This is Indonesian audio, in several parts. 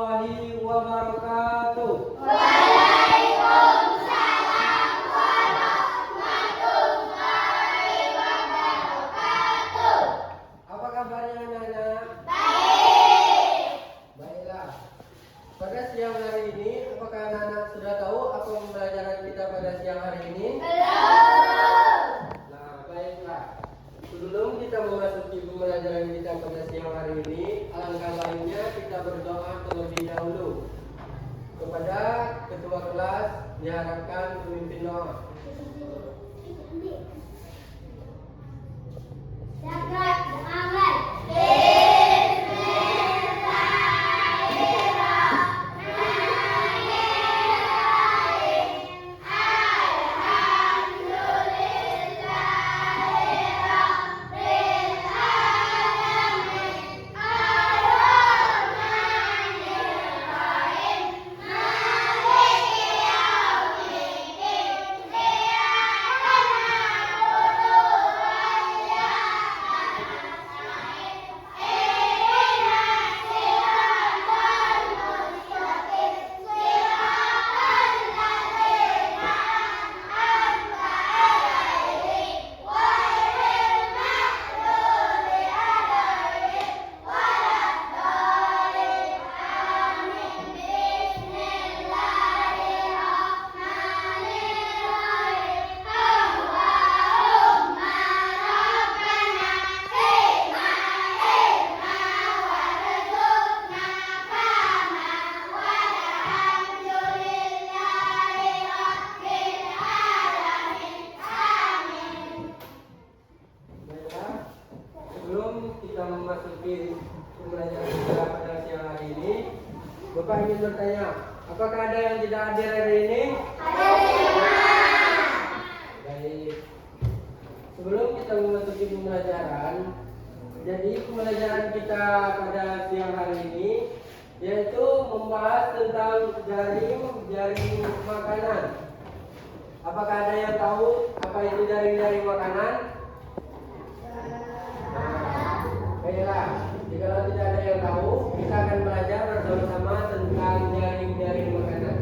warahmatullahi wabarakatuh. Waalaikumsalam warahmatullahi wabarakatuh. Apa kabarnya anak-anak? Baik. Baiklah. Pada siang hari ini, apakah anak-anak sudah tahu apa pembelajaran kita pada siang hari ini? Belum. Nah, baiklah. Sebelum kita memasuki pembelajaran kita pada siang hari ini, alangkah baiknya kita berdoa terlebih dahulu. Kepada ketua kelas diharapkan memimpin doa. Zakat amal. Sebelum kita memasuki pembelajaran kita pada siang hari ini, Bapak ingin bertanya, apakah ada yang tidak hadir hari ini? Baik. Sebelum kita memasuki pembelajaran, jadi pembelajaran kita pada siang hari ini yaitu membahas tentang jaring makanan. Apakah ada yang tahu apa itu jaring makanan? Baiklah, jika tidak ada yang tahu, kita akan belajar bersama-sama tentang jaring makanan.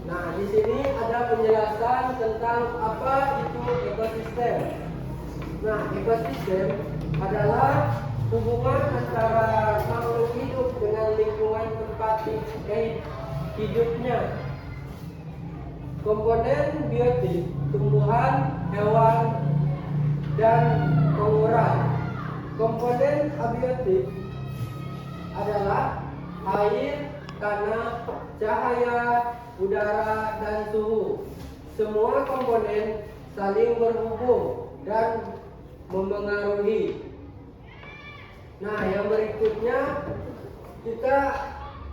Nah, di sini ada penjelasan tentang apa itu ekosistem. Nah, ekosistem adalah hubungan antara makhluk hidup dengan lingkungan tempat hidupnya. Komponen biotik, tumbuhan, hewan, dan pengurai. Komponen abiotik adalah air, tanah, cahaya, udara, dan suhu. Semua komponen saling berhubung dan memengaruhi. Nah, yang berikutnya kita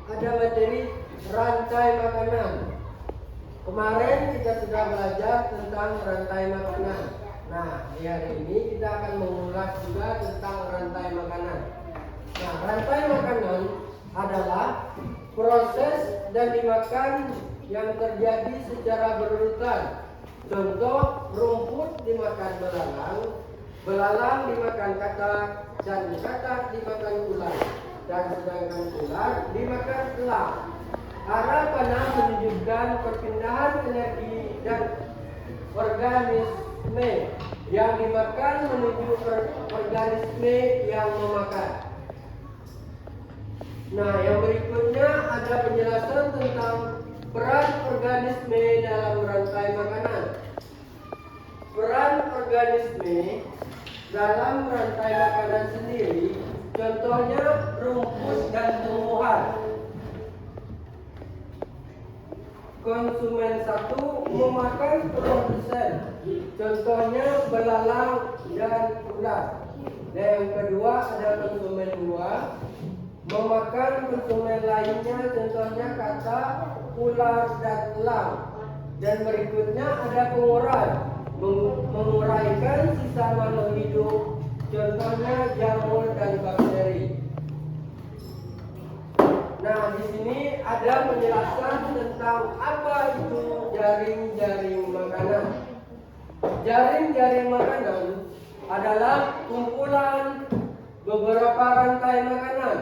ada materi rantai makanan. Kemarin kita sudah belajar tentang rantai makanan. Nah, di hari ini kita akan mengulas juga tentang rantai makanan. Nah, rantai makanan adalah proses dan dimakan yang terjadi secara berurutan. Contoh, rumput dimakan belalang, belalang dimakan katak, dan katak dimakan ular, dan sedangkan ular dimakan elang. Arah panah menunjukkan perpindahan energi dan organisme yang dimakan menuju organisme yang memakan. Nah, yang berikutnya ada penjelasan tentang peran organisme dalam rantai makanan. Peran organisme dalam rantai makanan sendiri, contohnya rumput dan tumbuhan. Konsumen satu memakan produsen, contohnya belalang dan ular. Dan yang kedua ada konsumen dua memakan konsumen lainnya, contohnya katak, ular, dan elang. Dan berikutnya ada pengurai, menguraikan sisa makhluk hidup, contohnya jamur dan bakteri. Nah, di sini ada penjelasan tentang apa itu jaring-jaring makanan. Jaring-jaring makanan adalah kumpulan beberapa rantai makanan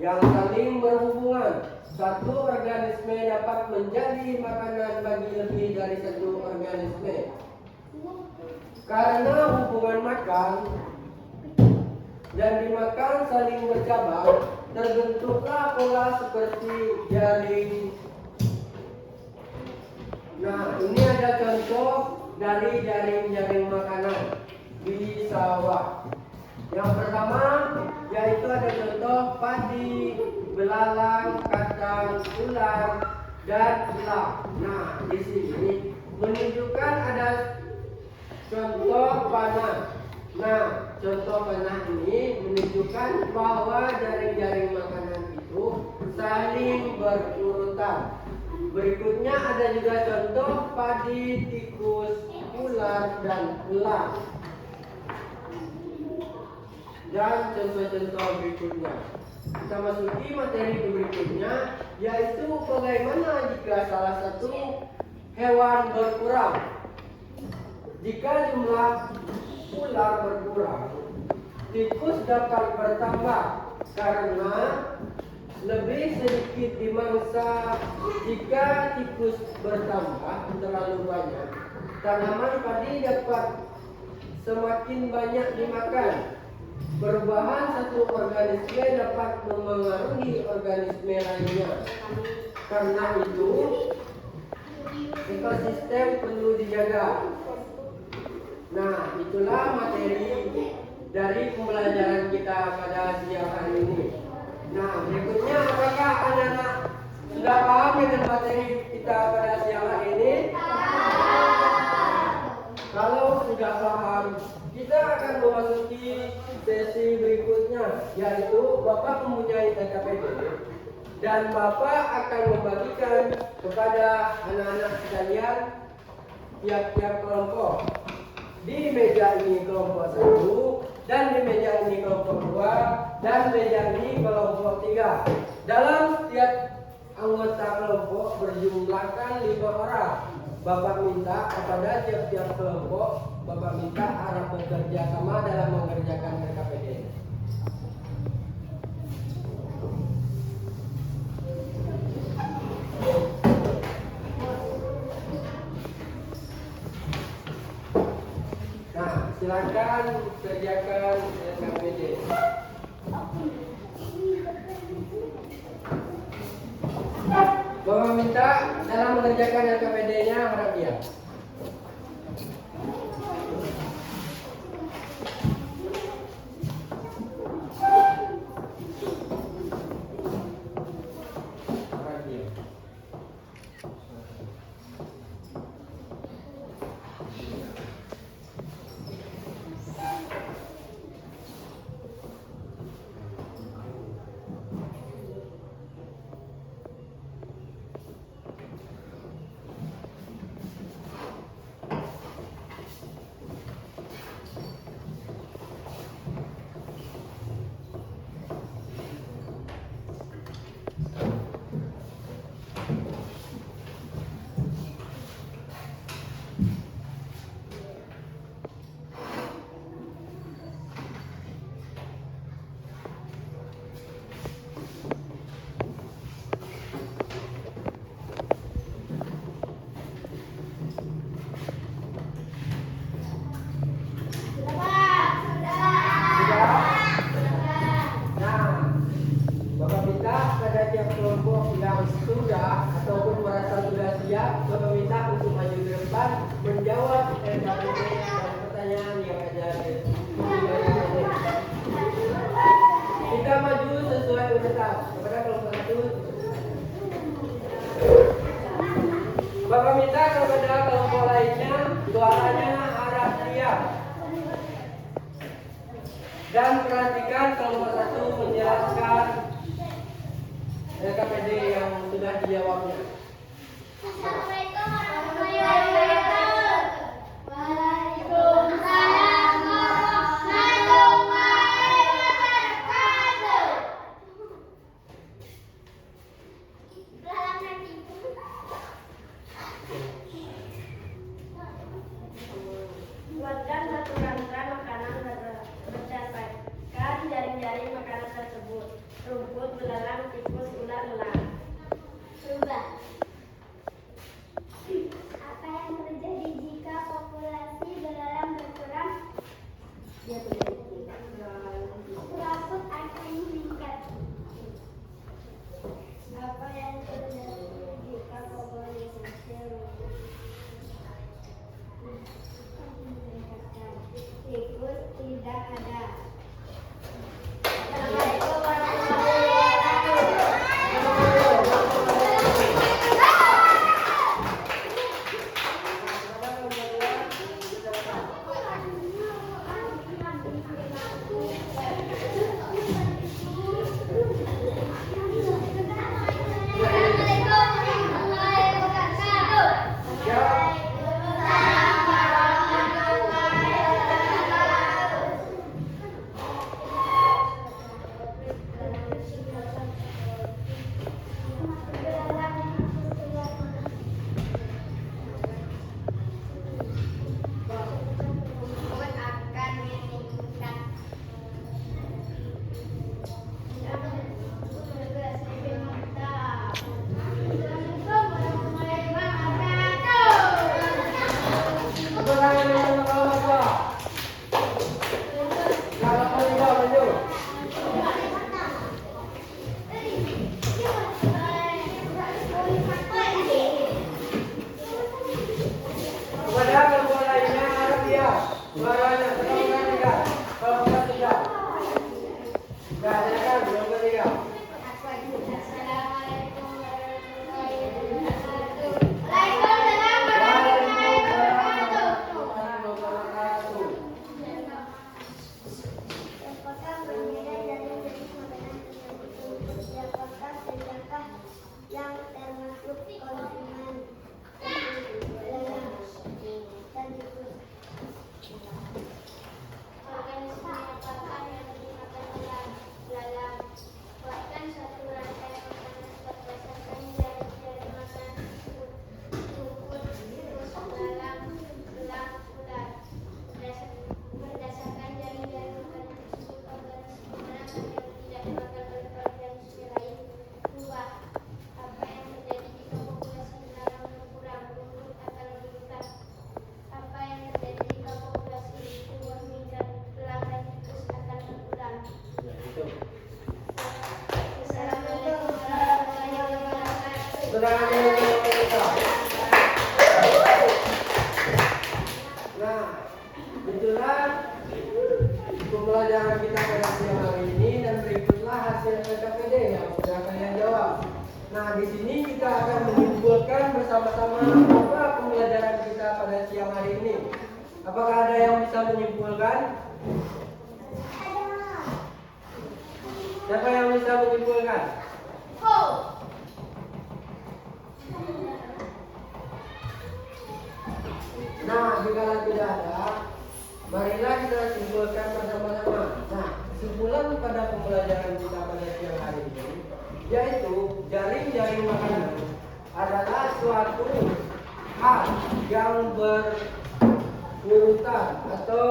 yang saling berhubungan. Satu organisme dapat menjadi makanan bagi lebih dari satu organisme. Karena hubungan makan dan dimakan saling bercabang, terbentuklah pola seperti jaring. Nah, ini ada contoh dari jaring-jaring makanan di sawah. Yang pertama yaitu ada contoh padi, belalang, kacang, ular, dan elang. Nah, di sini menunjukkan ada contoh panah. Nah, contoh panah ini menunjukkan bahwa jaring-jaring makanan itu saling berurutan. Berikutnya ada juga contoh padi, tikus, ular, dan elang. Dan contoh-contoh berikutnya. Kita masuki materi berikutnya, yaitu bagaimana jika salah satu hewan berkurang. Jika jumlah ular berkurang, tikus dapat bertambah karena lebih sedikit dimangsa. Jika tikus bertambah terlalu banyak, tanaman padi dapat semakin banyak dimakan. Perubahan satu organisme dapat memengaruhi organisme lainnya. Karena itu, ekosistem perlu dijaga. Nah, itulah materi dari pembelajaran kita pada siang hari ini. Nah, berikutnya apakah anak-anak sudah paham dengan materi kita pada siang hari ini? Kalau sudah paham, kita akan memasuki sesi berikutnya, yaitu Bapak mempunyai TKPD dan Bapak akan membagikan kepada anak-anak sekalian tiap-tiap kelompok. Di meja ini kelompok 1, dan di meja ini kelompok 2, dan meja ini kelompok 3. Dalam setiap anggota kelompok berjumlahkan 5 orang. Bapak minta kepada tiap-tiap kelompok, Bapak minta harap bekerja sama dalam mengerjakan TKPD. Nah, silakan kerjakan TKPD. Bapak minta dalam mengerjakan LKPD-nya harap diam. Harap diam. Sudah ataupun merasa sudah siap, Bapak minta untuk maju ke depan menjawab LKPD dan pertanyaan yang ada di kita maju sesuai urutan kepada kelompok 1. Bapak minta kepada kelompok lainnya suaranya harap diam dan perhatikan kelompok 1 menjelaskan LKPD yang sudah dijawabnya. Assalamualaikum warahmatullahi Waalaikumsalam warahmatullahi wabarakatuh. Buatkan satu rangka makanan berdasarkan jaring-jaring makanan tersebut. Rumput, belalang, tikus, ular, elang. Coba. Apa yang terjadi jika populasi belalang berkurang? Rapot akan meningkat. Apa yang terjadi jika populasi tikus tidak ada? Assalamualaikum warahmatullahi wabarakatuh. Yang termasuk konsumen dan tikus. Organisme apakah yang dimakan belalang? Buatkan satu rantai makanan berdasarkan jaring-jaring makanan tersebut. Rumput, tikus, belalang, elang, ular. Berdasarkan jaring-jaring makanan tersebut, organisme manakah yang tidak dimakan oleh organisme lain? Buah. Apa yang terjadi jika populasi belalang berkurang? Rumput akan meningkat. Apa yang terjadi jika populasi buah meningkat? Elang dan tikus akan berkurang. Assalamualaikum warahmatullahi wabarakatuh. Nah, itulah pembelajaran kita pada siang hari ini dan berikutlah hasil PKPD yang sudah kalian jawab. Nah, di sini kita akan menyimpulkan bersama-sama apa pembelajaran kita pada siang hari ini. Apakah ada yang bisa menyimpulkan? Siapa yang bisa menyimpulkan? Nah, jika tidak ada, marilah kita simpulkan bersama-sama. Nah, kesimpulan pada pembelajaran kita pada siang hari ini, yaitu jaring-jaring makanan adalah suatu hal yang berurutan atau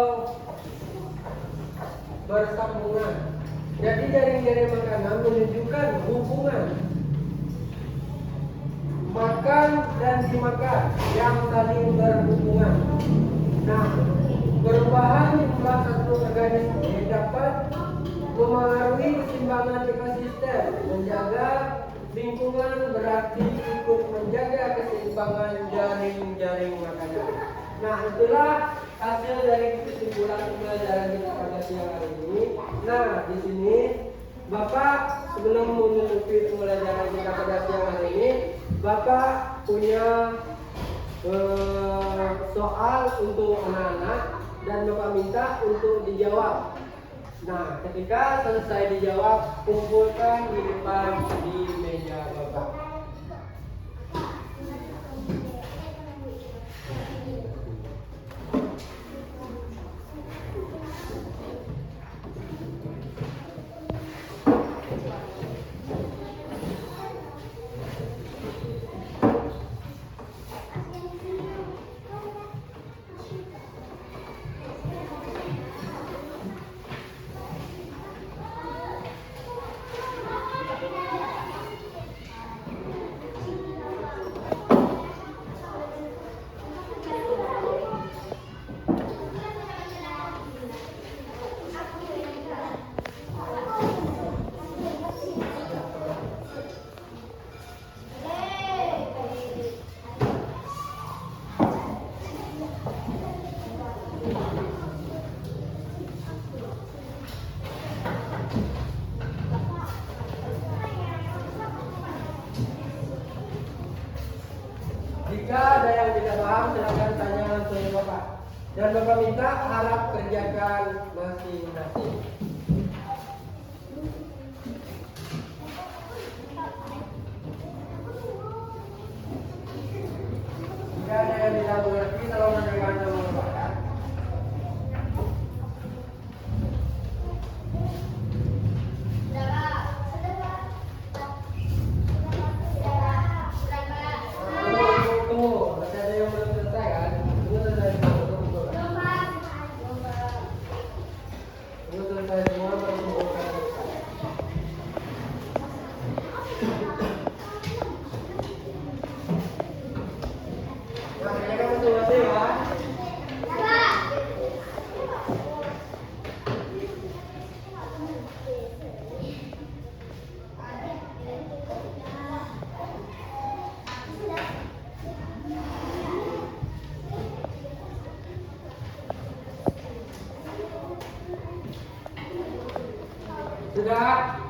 bersambungan. Jadi jaring-jaring makanan menunjukkan hubungan makan dan dimakan yang saling berhubungan. Nah, perubahan jumlah satu organisme dapat memengaruhi keseimbangan ekosistem. Menjaga lingkungan berarti ikut menjaga keseimbangan jaring-jaring makanan. Nah, itulah hasil dari kesimpulan pembelajaran kita pada siang hari ini. Nah, di sini Bapak sebelum menutupi pembelajaran kita pada siang hari ini, Bapak punya soal untuk anak-anak dan Bapak minta untuk dijawab. Nah, ketika selesai dijawab, kumpulkan di depan di meja Bapak. Bapak. Dan Bapak minta harap kerjakan masing-masing. Jika ada yang tidak mengerti, tolong menerima sama Bapak ya. Tunggu, masih ada yang belum selesai kan? Tunggu selesai semua, tunggu. Tunggu selesai semua, baru kumpulkan. Nah, kerjakan masing-masing ya. Sudah?